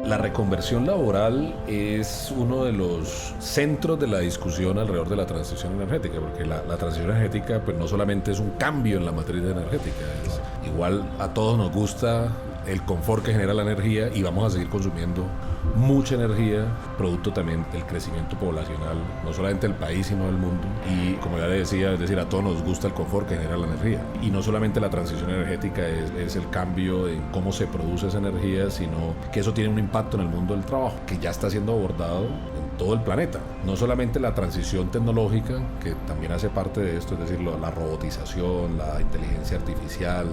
La reconversión laboral es uno de los centros de la discusión alrededor de la transición energética, porque la transición energética pues no solamente es un cambio en la matriz energética, es igual a todos nos gusta el confort que genera la energía y vamos a seguir consumiendo mucha energía, producto también del crecimiento poblacional, no solamente del país sino del mundo. Y como ya le decía, es decir, a todos nos gusta el confort que genera la energía. Y no solamente la transición energética es el cambio en cómo se produce esa energía, sino que eso tiene un impacto en el mundo del trabajo, que ya está siendo abordado en todo el planeta. No solamente la transición tecnológica, que también hace parte de esto, es decir, la robotización, la inteligencia artificial,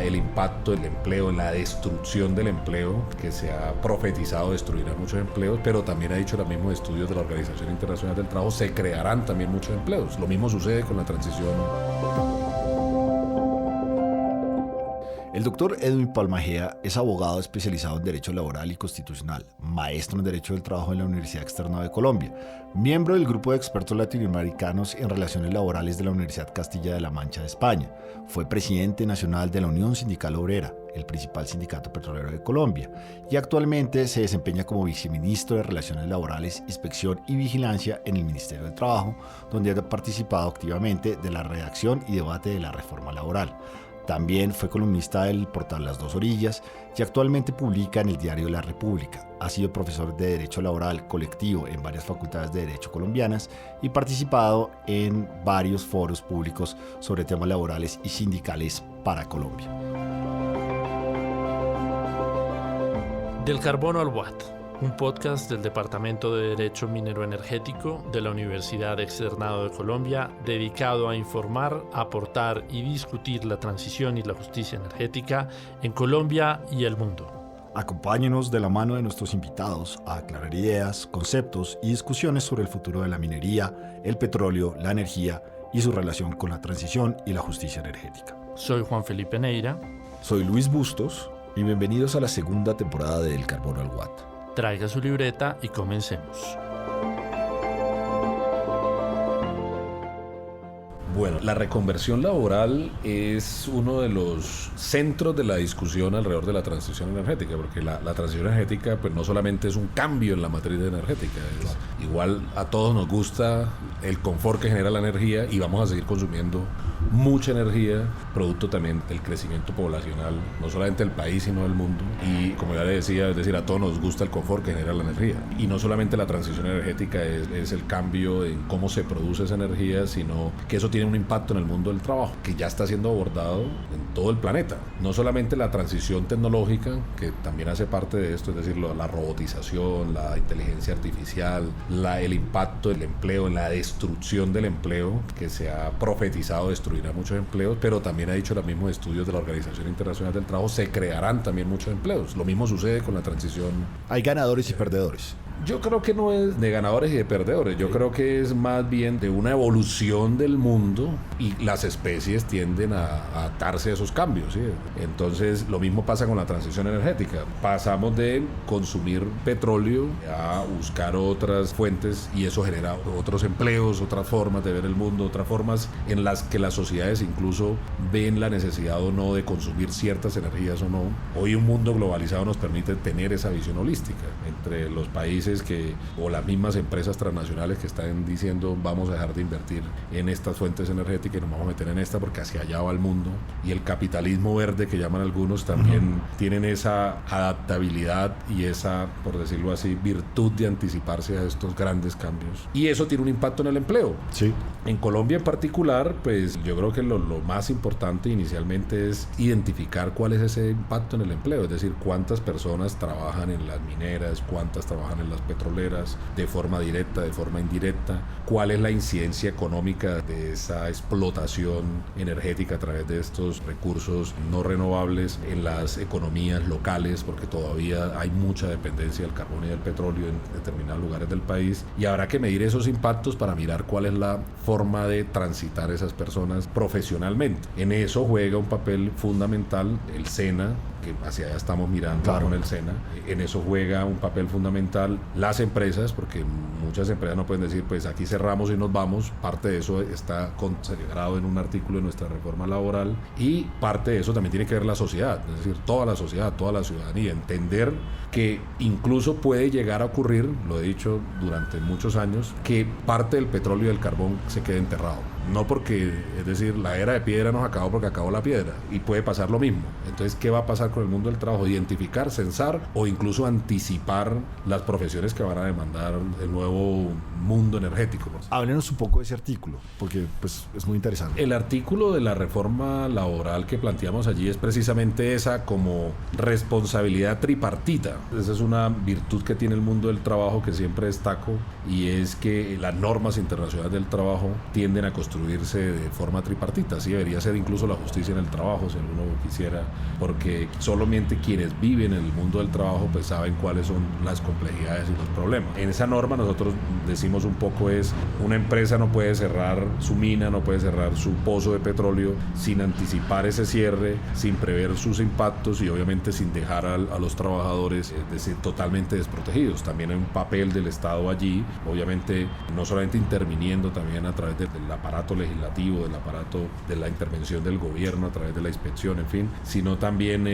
el impacto del empleo, la destrucción del empleo, que se ha profetizado destruirá muchos empleos, pero también ha dicho los mismos estudios de la Organización Internacional del Trabajo, se crearán también muchos empleos. Lo mismo sucede con la transición. El doctor Edwin Palmajea es abogado especializado en Derecho Laboral y Constitucional, maestro en Derecho del Trabajo en la Universidad Externa de Colombia, miembro del grupo de expertos latinoamericanos en relaciones laborales de la Universidad Castilla de la Mancha de España. Fue presidente nacional de la Unión Sindical Obrera, el principal sindicato petrolero de Colombia, y actualmente se desempeña como viceministro de Relaciones Laborales, Inspección y Vigilancia en el Ministerio del Trabajo, donde ha participado activamente de la redacción y debate de la reforma laboral. También fue columnista del portal Las Dos Orillas y actualmente publica en el diario La República. Ha sido profesor de Derecho Laboral colectivo en varias facultades de Derecho colombianas y participado en varios foros públicos sobre temas laborales y sindicales para Colombia. Del carbono al watt, un podcast del Departamento de Derecho Minero Energético de la Universidad Externado de Colombia, dedicado a informar, aportar y discutir la transición y la justicia energética en Colombia y el mundo. Acompáñenos de la mano de nuestros invitados a aclarar ideas, conceptos y discusiones sobre el futuro de la minería, el petróleo, la energía y su relación con la transición y la justicia energética. Soy Juan Felipe Neira. Soy Luis Bustos y bienvenidos a la segunda temporada de Del Carbono al Watt. Traiga su libreta y comencemos. Bueno, la reconversión laboral es uno de los centros de la discusión alrededor de la transición energética, porque la transición energética pues no solamente es un cambio en la matriz energética, es igual a todos nos gusta el confort que genera la energía y vamos a seguir consumiendo mucha energía, producto también del crecimiento poblacional, no solamente del país sino del mundo. Y como ya le decía, es decir, a todos nos gusta el confort que genera la energía. Y no solamente la transición energética es el cambio en cómo se produce esa energía, sino que eso tiene un impacto en el mundo del trabajo, que ya está siendo abordado en todo el planeta. No solamente la transición tecnológica, que también hace parte de esto, es decir, la robotización, la inteligencia artificial, el impacto del empleo, en la destrucción del empleo, que se ha profetizado destruirá muchos empleos, pero también ha dicho los mismos estudios de la Organización Internacional del Trabajo, se crearán también muchos empleos. Lo mismo sucede con la transición. Hay ganadores y perdedores. Yo creo que no es de ganadores y de perdedores, yo creo que es más bien de una evolución del mundo y las especies tienden a atarse a esos cambios, ¿sí? Entonces lo mismo pasa con la transición energética, pasamos de consumir petróleo a buscar otras fuentes y eso genera otros empleos, otras formas de ver el mundo, otras formas en las que las sociedades incluso ven la necesidad o no de consumir ciertas energías o no. Hoy un mundo globalizado nos permite tener esa visión holística entre los países o las mismas empresas transnacionales que están diciendo vamos a dejar de invertir en estas fuentes energéticas y nos vamos a meter en esta porque hacia allá va el mundo, y el capitalismo verde que llaman algunos también tienen esa adaptabilidad y esa, por decirlo así, virtud de anticiparse a estos grandes cambios, y eso tiene un impacto en el empleo. Sí. En Colombia en particular, pues yo creo que lo más importante inicialmente es identificar cuál es ese impacto en el empleo, es decir, cuántas personas trabajan en las mineras, cuántas trabajan en las petroleras, de forma directa, de forma indirecta, cuál es la incidencia económica de esa explotación energética a través de estos recursos no renovables en las economías locales, porque todavía hay mucha dependencia del carbón y del petróleo en determinados lugares del país, y habrá que medir esos impactos para mirar cuál es la forma de transitar esas personas profesionalmente. En eso juega un papel fundamental el SENA, que hacia allá estamos mirando Claro. con el SENA. En eso juega un papel fundamental las empresas, porque muchas empresas no pueden decir, pues aquí cerramos y nos vamos. Parte de eso está consagrado en un artículo de nuestra reforma laboral, y parte de eso también tiene que ver la sociedad, es decir, toda la sociedad, toda la ciudadanía, entender que incluso puede llegar a ocurrir, lo he dicho durante muchos años, que parte del petróleo y del carbón se quede enterrado. No porque, es decir, la era de piedra nos acabó porque acabó la piedra, y puede pasar lo mismo. Entonces, ¿qué va a pasar con el mundo del trabajo? Identificar, censar o incluso anticipar las profesiones que van a demandar el nuevo mundo energético. Háblenos un poco de ese artículo, porque pues, es muy interesante. El artículo de la reforma laboral que planteamos allí es precisamente esa como responsabilidad tripartita. Esa es una virtud que tiene el mundo del trabajo que siempre destaco, y es que las normas internacionales del trabajo tienden a construirse de forma tripartita. Así debería ser incluso la justicia en el trabajo, si alguno quisiera, porque solamente quienes viven en el mundo del trabajo pues saben cuáles son las complejidades y los problemas. En esa norma nosotros decimos un poco es, una empresa no puede cerrar su mina, no puede cerrar su pozo de petróleo sin anticipar ese cierre, sin prever sus impactos y obviamente sin dejar a los trabajadores totalmente desprotegidos. También hay un papel del Estado allí, obviamente no solamente interviniendo, también a través del aparato legislativo, del aparato de la intervención del gobierno, a través de la inspección, en fin, sino también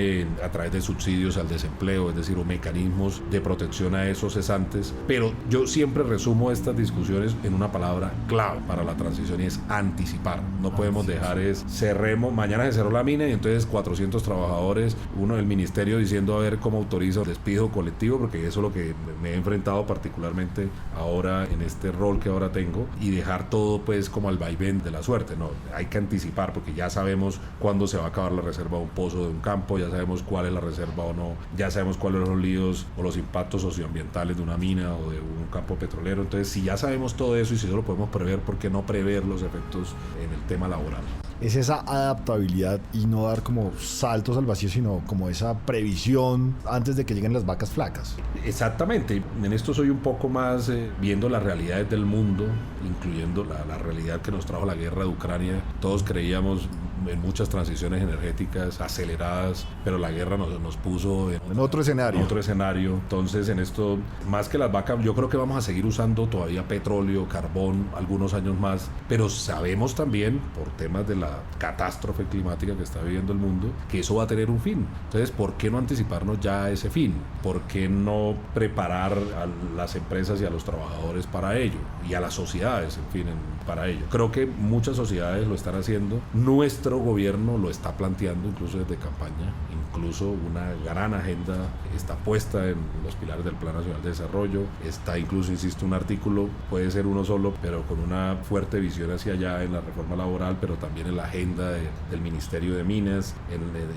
a través de subsidios al desempleo, es decir, o mecanismos de protección a esos cesantes. Pero yo siempre resumo estas discusiones en una palabra clave para la transición, y es anticipar. No podemos dejar cerremos, mañana se cerró la mina y entonces 400 trabajadores, uno del ministerio diciendo a ver cómo autoriza el despido colectivo, porque eso es lo que me he enfrentado particularmente ahora en este rol que ahora tengo, y dejar todo pues como al vaivén de la suerte. No, hay que anticipar, porque ya sabemos cuándo se va a acabar la reserva de un pozo, de un campo, ya sabemos cuál es la reserva o no, ya sabemos cuáles son los líos o los impactos socioambientales de una mina o de un campo petrolero. Entonces, si ya sabemos todo eso y si eso lo podemos prever, ¿por qué no prever los efectos en el tema laboral? Es esa adaptabilidad y no dar como saltos al vacío, sino como esa previsión antes de que lleguen las vacas flacas. Exactamente. En esto soy un poco más viendo las realidades del mundo, incluyendo la realidad que nos trajo la guerra de Ucrania. Todos creíamos en muchas transiciones energéticas aceleradas, pero la guerra nos puso en otro escenario. En otro escenario. Entonces, en esto, más que las vacas, yo creo que vamos a seguir usando todavía petróleo, carbón, algunos años más, pero sabemos también, por temas de la catástrofe climática que está viviendo el mundo, que eso va a tener un fin. Entonces, ¿por qué no anticiparnos ya a ese fin? ¿Por qué no preparar a las empresas y a los trabajadores para ello? Y a las sociedades, en fin, para ello. Creo que muchas sociedades lo están haciendo. Nuestro gobierno lo está planteando incluso desde campaña. Incluso una gran agenda está puesta en los pilares del Plan Nacional de Desarrollo. Está incluso, insisto, un artículo, puede ser uno solo, pero con una fuerte visión hacia allá en la reforma laboral, pero también en la agenda del Ministerio de Minas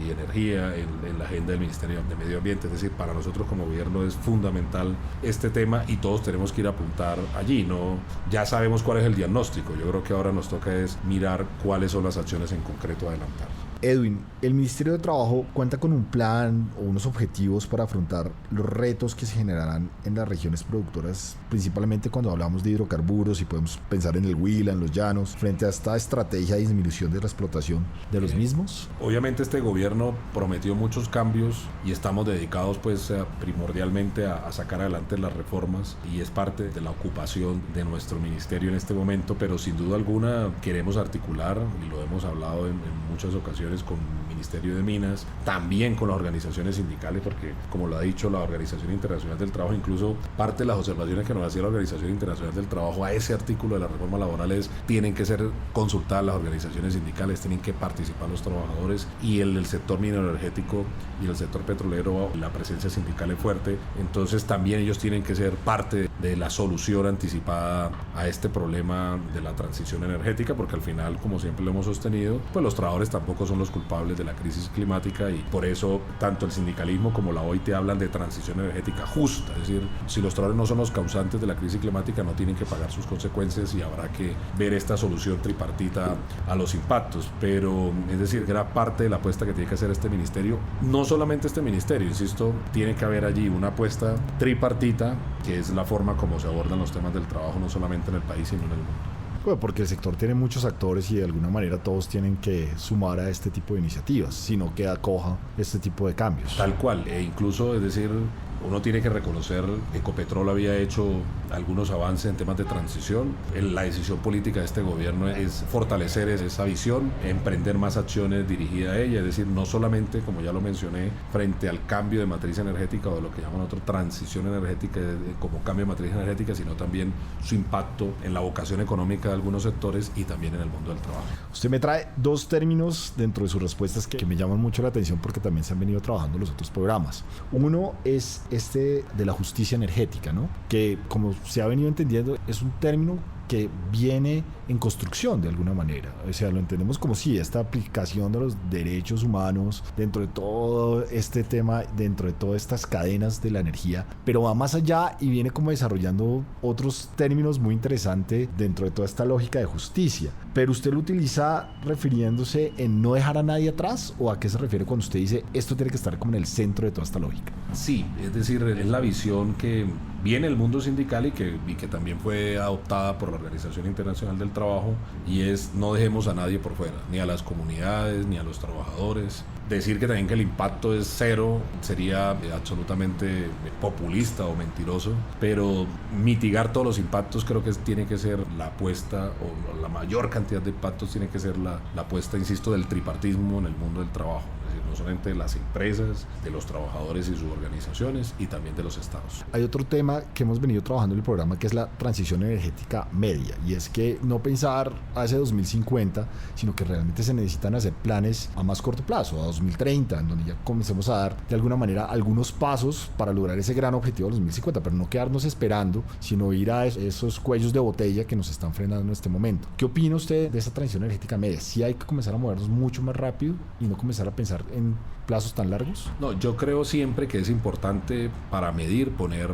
y Energía, en la agenda del Ministerio de Medio Ambiente. Es decir, para nosotros como gobierno es fundamental este tema y todos tenemos que ir a apuntar allí, ¿no? Ya sabemos cuál es el diagnóstico. Yo creo que ahora nos toca es mirar cuáles son las acciones en concreto a adelantar. Edwin, el Ministerio de Trabajo cuenta con un plan o unos objetivos para afrontar los retos que se generarán en las regiones productoras, principalmente cuando hablamos de hidrocarburos y podemos pensar en el Huila, en los llanos, frente a esta estrategia de disminución de la explotación de los mismos. Obviamente este gobierno prometió muchos cambios y estamos dedicados pues primordialmente a sacar adelante las reformas, y es parte de la ocupación de nuestro ministerio en este momento, pero sin duda alguna queremos articular, y lo hemos hablado en muchas ocasiones, con el Ministerio de Minas, también con las organizaciones sindicales, porque como lo ha dicho la Organización Internacional del Trabajo, incluso parte de las observaciones que nos hacía la Organización Internacional del Trabajo a ese artículo de la reforma laboral es, tienen que ser consultadas las organizaciones sindicales, tienen que participar los trabajadores, y en el sector minero energético y el sector petrolero la presencia sindical es fuerte. Entonces también ellos tienen que ser parte de la solución anticipada a este problema de la transición energética, porque al final, como siempre lo hemos sostenido, pues los trabajadores tampoco son los culpables de la crisis climática, y por eso tanto el sindicalismo como la OIT hablan de transición energética justa. Es decir, si los trabajadores no son los causantes de la crisis climática, no tienen que pagar sus consecuencias, y habrá que ver esta solución tripartita a los impactos. Pero es decir, gran parte de la apuesta que tiene que hacer este ministerio, no solamente este ministerio, insisto, tiene que haber allí una apuesta tripartita, que es la forma como se abordan los temas del trabajo, no solamente en el país sino en el mundo. Pues porque el sector tiene muchos actores y de alguna manera todos tienen que sumar a este tipo de iniciativas, si no queda coja este tipo de cambios. Tal cual, e incluso, es decir, uno tiene que reconocer que Ecopetrol había hecho algunos avances en temas de transición. La decisión política de este gobierno es fortalecer esa visión, emprender más acciones dirigidas a ella, es decir, no solamente, como ya lo mencioné, frente al cambio de matriz energética o de lo que llaman otro transición energética como cambio de matriz energética, sino también su impacto en la vocación económica de algunos sectores y también en el mundo del trabajo. Usted me trae dos términos dentro de sus respuestas que me llaman mucho la atención porque también se han venido trabajando en los otros programas. Uno es este de la justicia energética, ¿no? Que como se ha venido entendiendo es un término que viene en construcción de alguna manera. O sea, lo entendemos como si esta aplicación de los derechos humanos dentro de todo este tema, dentro de todas estas cadenas de la energía, pero va más allá y viene como desarrollando otros términos muy interesantes dentro de toda esta lógica de justicia. Pero usted lo utiliza refiriéndose en no dejar a nadie atrás, ¿o a qué se refiere cuando usted dice esto tiene que estar como en el centro de toda esta lógica? Sí, es decir, es la visión que viene el mundo sindical y que también fue adoptada por la Organización Internacional del Trabajo, y es no dejemos a nadie por fuera, ni a las comunidades, ni a los trabajadores. Decir que también que el impacto es cero sería absolutamente populista o mentiroso, pero mitigar todos los impactos creo que tiene que ser la apuesta, o la mayor cantidad de impactos tiene que ser la apuesta, insisto, del tripartismo en el mundo del trabajo. No solamente de las empresas, de los trabajadores y sus organizaciones, y también de los estados. Hay otro tema que hemos venido trabajando en el programa, que es la transición energética media, y es que no pensar hacia 2050, sino que realmente se necesitan hacer planes a más corto plazo, a 2030, en donde ya comencemos a dar de alguna manera algunos pasos para lograr ese gran objetivo de 2050, pero no quedarnos esperando, sino ir a esos cuellos de botella que nos están frenando en este momento. ¿Qué opina usted de esa transición energética media? ¿Sí hay que comenzar a movernos mucho más rápido y no comenzar a pensar en plazos tan largos? No, yo creo siempre que es importante para medir poner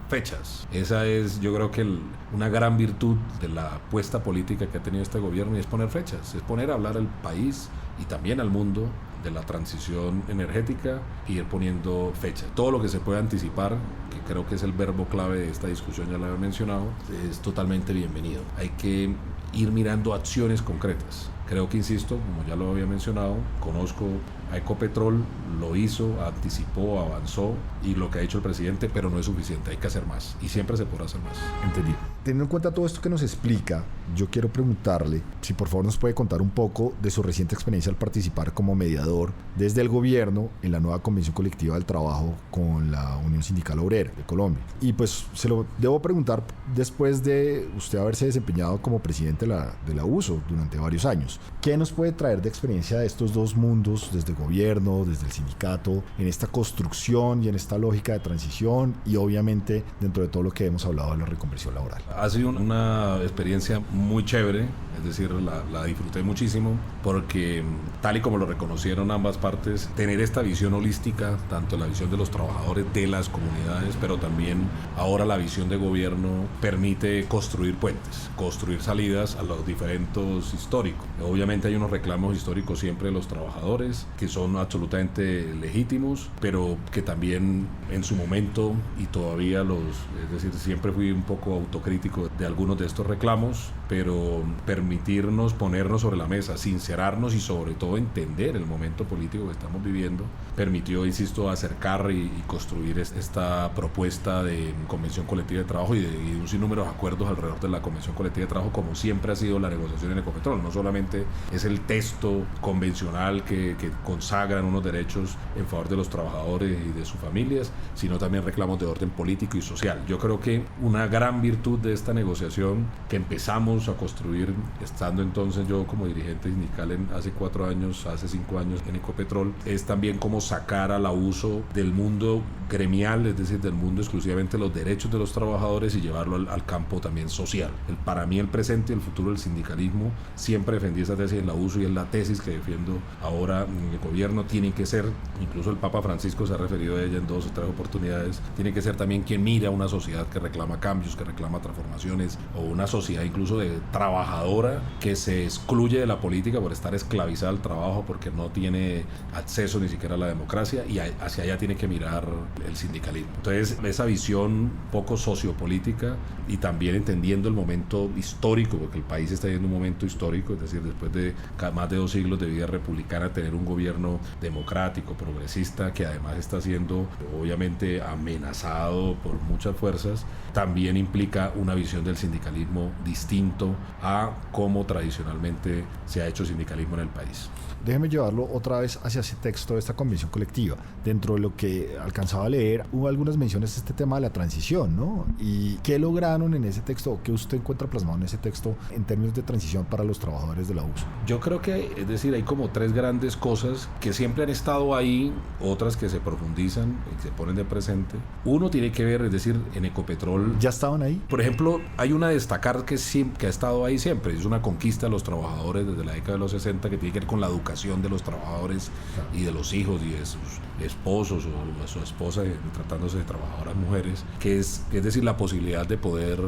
fechas. Esa es, yo creo que una gran virtud de la apuesta política que ha tenido este gobierno, y es poner fechas, es poner a hablar al país y también al mundo de la transición energética y ir poniendo fechas. Todo lo que se pueda anticipar, que creo que es el verbo clave de esta discusión, ya lo había mencionado, es totalmente bienvenido. Hay que ir mirando acciones concretas. Creo que, insisto, como ya lo había mencionado, conozco a Ecopetrol, lo hizo, anticipó, avanzó, y lo que ha hecho el presidente, pero no es suficiente, hay que hacer más, y siempre se podrá hacer más. Entendido. Teniendo en cuenta todo esto que nos explica, yo quiero preguntarle si por favor nos puede contar un poco de su reciente experiencia al participar como mediador desde el gobierno en la nueva Convención Colectiva del Trabajo con la Unión Sindical Obrera de Colombia. Y pues se lo debo preguntar después de usted haberse desempeñado como presidente de la USO durante varios años. ¿Qué nos puede traer de experiencia de estos dos mundos, desde el gobierno, desde el sindicato, en esta construcción y en esta lógica de transición, y obviamente dentro de todo lo que hemos hablado de la reconversión laboral? Ha sido una experiencia muy chévere, es decir, la disfruté muchísimo, porque tal y como lo reconocieron ambas partes, tener esta visión holística, tanto la visión de los trabajadores, de las comunidades, pero también ahora la visión de gobierno, permite construir puentes, construir salidas a los diferentes históricos. Obviamente hay unos reclamos históricos siempre de los trabajadores que son absolutamente legítimos, pero que también en su momento, y todavía es decir, siempre fui un poco autocrítico de algunos de estos reclamos, pero permitirnos ponernos sobre la mesa, sincerarnos y sobre todo entender el momento político que estamos viviendo, permitió, insisto, acercar y construir esta propuesta de convención colectiva de trabajo y de un sinnúmero de acuerdos alrededor de la convención colectiva de trabajo, como siempre ha sido la negociación en Ecopetrol. No solamente es el texto convencional que consagran unos derechos en favor de los trabajadores y de sus familias, sino también reclamos de orden político y social. Yo creo que una gran virtud de esta negociación que empezamos a construir estando entonces yo como dirigente sindical hace 4 años, hace 5 años en Ecopetrol, es también cómo sacar al abuso del mundo gremial, es decir, del mundo exclusivamente los derechos de los trabajadores, y llevarlo al campo también social. Para mí el presente y el futuro del sindicalismo, siempre defendí esa tesis en la USO y es la tesis que defiendo ahora en el gobierno. Tiene que ser, incluso el Papa Francisco se ha referido a ella en 2 o 3 oportunidades, tiene que ser también quien mira a una sociedad que reclama cambios, que reclama transformaciones, o una sociedad incluso de trabajadora que se excluye de la política por estar esclavizada al trabajo, porque no tiene acceso ni siquiera a la democracia, y hacia allá tiene que mirar el sindicalismo. Entonces, esa visión poco sociopolítica, y también entendiendo el momento histórico, porque el país está viviendo un momento histórico, es decir, después de más de 2 siglos de vida republicana, tener un gobierno democrático, progresista, que además está siendo obviamente amenazado por muchas fuerzas, también implica una visión del sindicalismo distinto a cómo tradicionalmente se ha hecho sindicalismo en el país. Déjeme llevarlo otra vez hacia ese texto de esta convención colectiva. Dentro de lo que alcanzaba a leer, hubo algunas menciones de este tema de la transición, ¿no? ¿Y qué lograron en ese texto, o qué usted encuentra plasmado en ese texto en términos de transición para los trabajadores de la USO? Yo creo que, es decir, hay como 3 grandes cosas que siempre han estado ahí, otras que se profundizan y se ponen de presente. Uno tiene que ver, es decir, en Ecopetrol. ¿Ya estaban ahí? Por ejemplo, hay una a destacar que ha estado ahí siempre. Es una conquista de los trabajadores desde la década de los 60 que tiene que ver con la educación de los trabajadores y de los hijos y de sus esposos o de su esposa, tratándose de trabajadoras mujeres, que es decir, la posibilidad de poder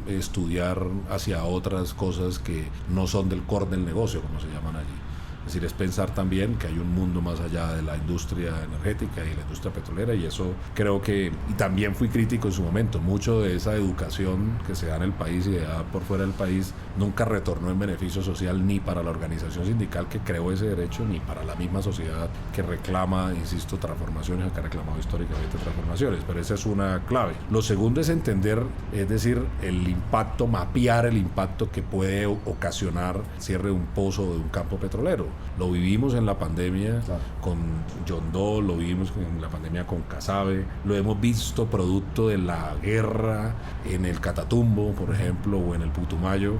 estudiar hacia otras cosas que no son del core del negocio, como se llaman allí. Es decir, es pensar también que hay un mundo más allá de la industria energética y la industria petrolera, y eso creo que, y también fui crítico en su momento, mucho de esa educación que se da en el país y da por fuera del país nunca retornó en beneficio social ni para la organización sindical que creó ese derecho, ni para la misma sociedad que reclama, insisto, transformaciones, que ha reclamado históricamente transformaciones, pero esa es una clave. Lo segundo es entender, es decir, el impacto, mapear el impacto que puede ocasionar cierre de un pozo o de un campo petrolero. Lo vivimos en la pandemia con Yondó, lo vivimos en la pandemia con Casabe, lo hemos visto producto de la guerra en el Catatumbo, por ejemplo, o en el Putumayo.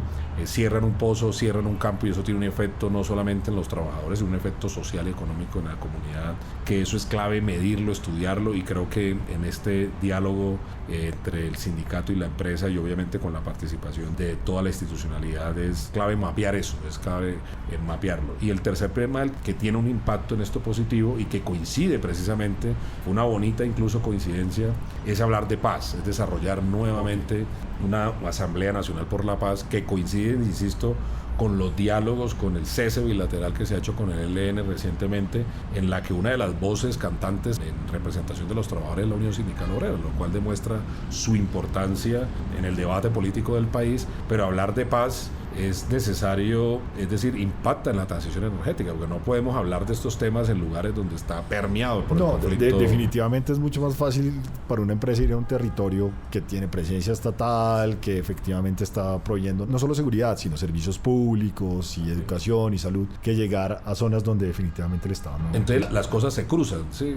Cierran un pozo, cierran un campo, y eso tiene un efecto no solamente en los trabajadores, sino un efecto social y económico en la comunidad, que eso es clave medirlo, estudiarlo, y creo que en este diálogo entre el sindicato y la empresa, y obviamente con la participación de toda la institucionalidad, es clave mapear eso, es clave mapearlo. Y el tercer tema que tiene un impacto en esto positivo y que coincide precisamente, una bonita incluso coincidencia, es hablar de paz, es desarrollar nuevamente una Asamblea Nacional por la Paz que coincide, insisto, con los diálogos, con el cese bilateral que se ha hecho con el ELN recientemente, en la que una de las voces cantantes en representación de los trabajadores es la Unión Sindical Obrera, lo cual demuestra su importancia en el debate político del país. Pero hablar de paz es necesario, es decir, impacta en la transición energética, porque no podemos hablar de estos temas en lugares donde está permeado por el conflicto. Definitivamente es mucho más fácil para una empresa ir a un territorio que tiene presencia estatal, que efectivamente está proveyendo no solo seguridad, sino servicios públicos y educación y salud, que llegar a zonas donde definitivamente el Estado no. Entonces las cosas se cruzan, ¿sí?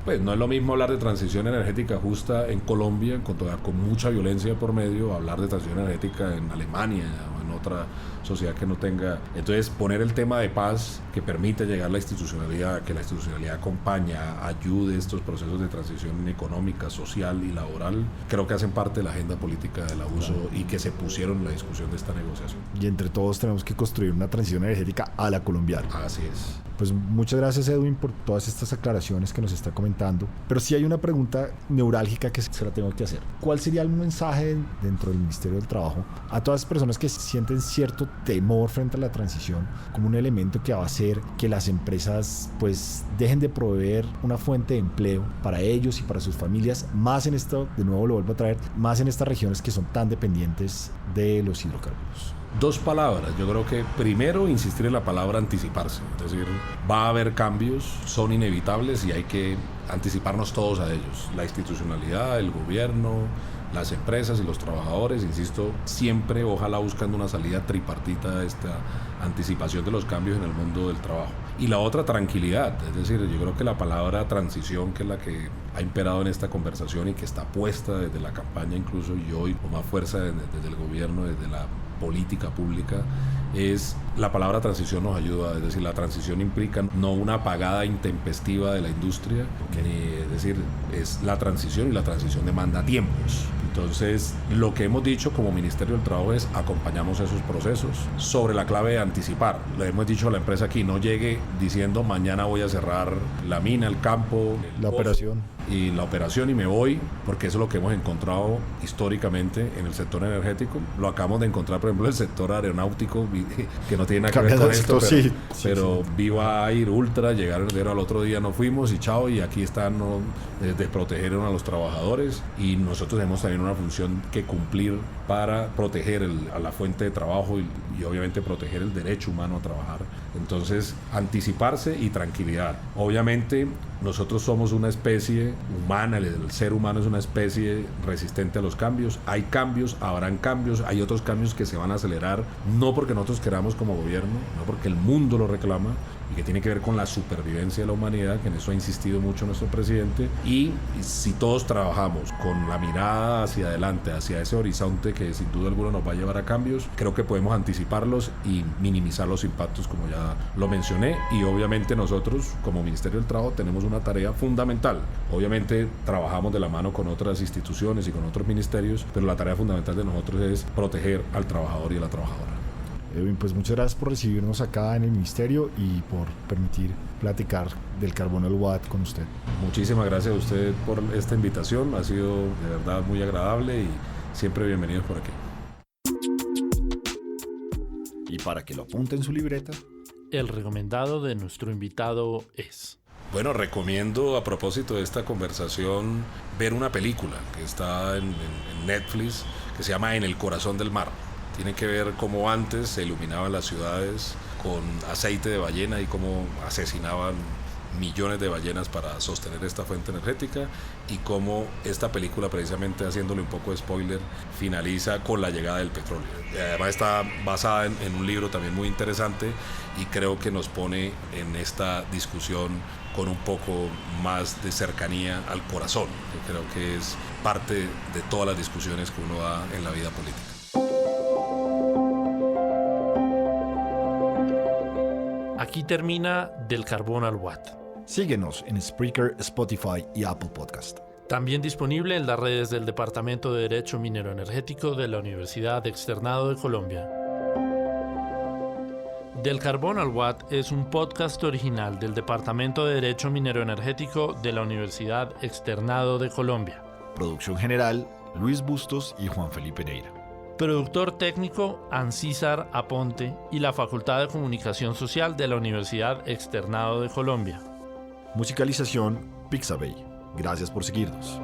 Pues no es lo mismo hablar de transición energética justa en Colombia, con mucha violencia por medio, hablar de transición energética en Alemania o en otra sociedad que no tenga. Entonces, poner el tema de paz que permite llegar a la institucionalidad, que la institucionalidad acompaña, ayude estos procesos de transición económica, social y laboral, creo que hacen parte de la agenda política de la USO y que se pusieron en la discusión de esta negociación. Y entre todos tenemos que construir una transición energética a la colombiana. Así es. Pues muchas gracias, Edwin, por todas estas aclaraciones que nos está comentando. Pero sí hay una pregunta neurálgica que se la tengo que hacer. ¿Cuál sería el mensaje dentro del Ministerio del Trabajo a todas las personas que sienten cierto temor frente a la transición como un elemento que va a hacer que las empresas pues dejen de proveer una fuente de empleo para ellos y para sus familias, más en esto, de nuevo lo vuelvo a traer, más en estas regiones que son tan dependientes de los hidrocarburos? 2 palabras. Yo creo que primero insistir en la palabra anticiparse. Es decir, va a haber cambios, son inevitables y hay que anticiparnos todos a ellos. La institucionalidad, el gobierno, las empresas y los trabajadores, insisto, siempre ojalá buscando una salida tripartita de esta anticipación de los cambios en el mundo del trabajo. Y la otra, tranquilidad. Es decir, yo creo que la palabra transición, que es la que ha imperado en esta conversación y que está puesta desde la campaña incluso, y hoy con más fuerza desde el gobierno, desde la política pública, es la palabra transición nos ayuda. Es decir, la transición implica no una apagada intempestiva de la industria, es decir, es la transición, y la transición demanda tiempos. Entonces, lo que hemos dicho como Ministerio del Trabajo es acompañamos esos procesos sobre la clave de anticipar. Le hemos dicho a la empresa aquí, no llegue diciendo mañana voy a cerrar la mina, el campo, la operación. y la operación y me voy, porque eso es lo que hemos encontrado históricamente en el sector energético. Lo acabamos de encontrar, por ejemplo, en el sector aeronáutico, que no tiene nada que ver con esto, pero Viva Air, Ultra, llegaron al otro día, nos fuimos y chao, y aquí están, ¿no? Proteger a los trabajadores, y nosotros tenemos también una función que cumplir para proteger a la fuente de trabajo y obviamente proteger el derecho humano a trabajar. Entonces, anticiparse y tranquilidad. Obviamente, nosotros somos una especie humana, el ser humano es una especie resistente a los cambios. Hay cambios, habrán cambios, hay otros cambios que se van a acelerar, no porque nosotros queramos como gobierno, no porque el mundo lo reclama, y que tiene que ver con la supervivencia de la humanidad, que en eso ha insistido mucho nuestro presidente. Y si todos trabajamos con la mirada hacia adelante, hacia ese horizonte que sin duda alguna nos va a llevar a cambios, creo que podemos anticiparlos y minimizar los impactos, como ya lo mencioné. Y obviamente nosotros como Ministerio del Trabajo tenemos una tarea fundamental. Obviamente trabajamos de la mano con otras instituciones y con otros ministerios, pero la tarea fundamental de nosotros es proteger al trabajador y a la trabajadora. Edwin, pues muchas gracias por recibirnos acá en el Ministerio y por permitir platicar del carbono del Watt con usted. Muchísimas gracias a usted por esta invitación, ha sido de verdad muy agradable y siempre bienvenidos por aquí. Y para que lo apunte en su libreta, el recomendado de nuestro invitado es... Bueno, recomiendo a propósito de esta conversación ver una película que está en Netflix que se llama En el corazón del mar. Tiene que ver cómo antes se iluminaban las ciudades con aceite de ballena y cómo asesinaban millones de ballenas para sostener esta fuente energética, y cómo esta película, precisamente haciéndole un poco de spoiler, finaliza con la llegada del petróleo. Además está basada en un libro también muy interesante, y creo que nos pone en esta discusión con un poco más de cercanía al corazón, que creo que es parte de todas las discusiones que uno da en la vida política. Aquí termina Del Carbono al Watt. Síguenos en Spreaker, Spotify y Apple Podcast. También disponible en las redes del Departamento de Derecho Minero Energético de la Universidad Externado de Colombia. Del Carbono al Watt es un podcast original del Departamento de Derecho Minero Energético de la Universidad Externado de Colombia. Producción general, Luis Bustos y Juan Felipe Neira. Productor técnico, Ancísar Aponte y la Facultad de Comunicación Social de la Universidad Externado de Colombia. Musicalización, Pixabay. Gracias por seguirnos.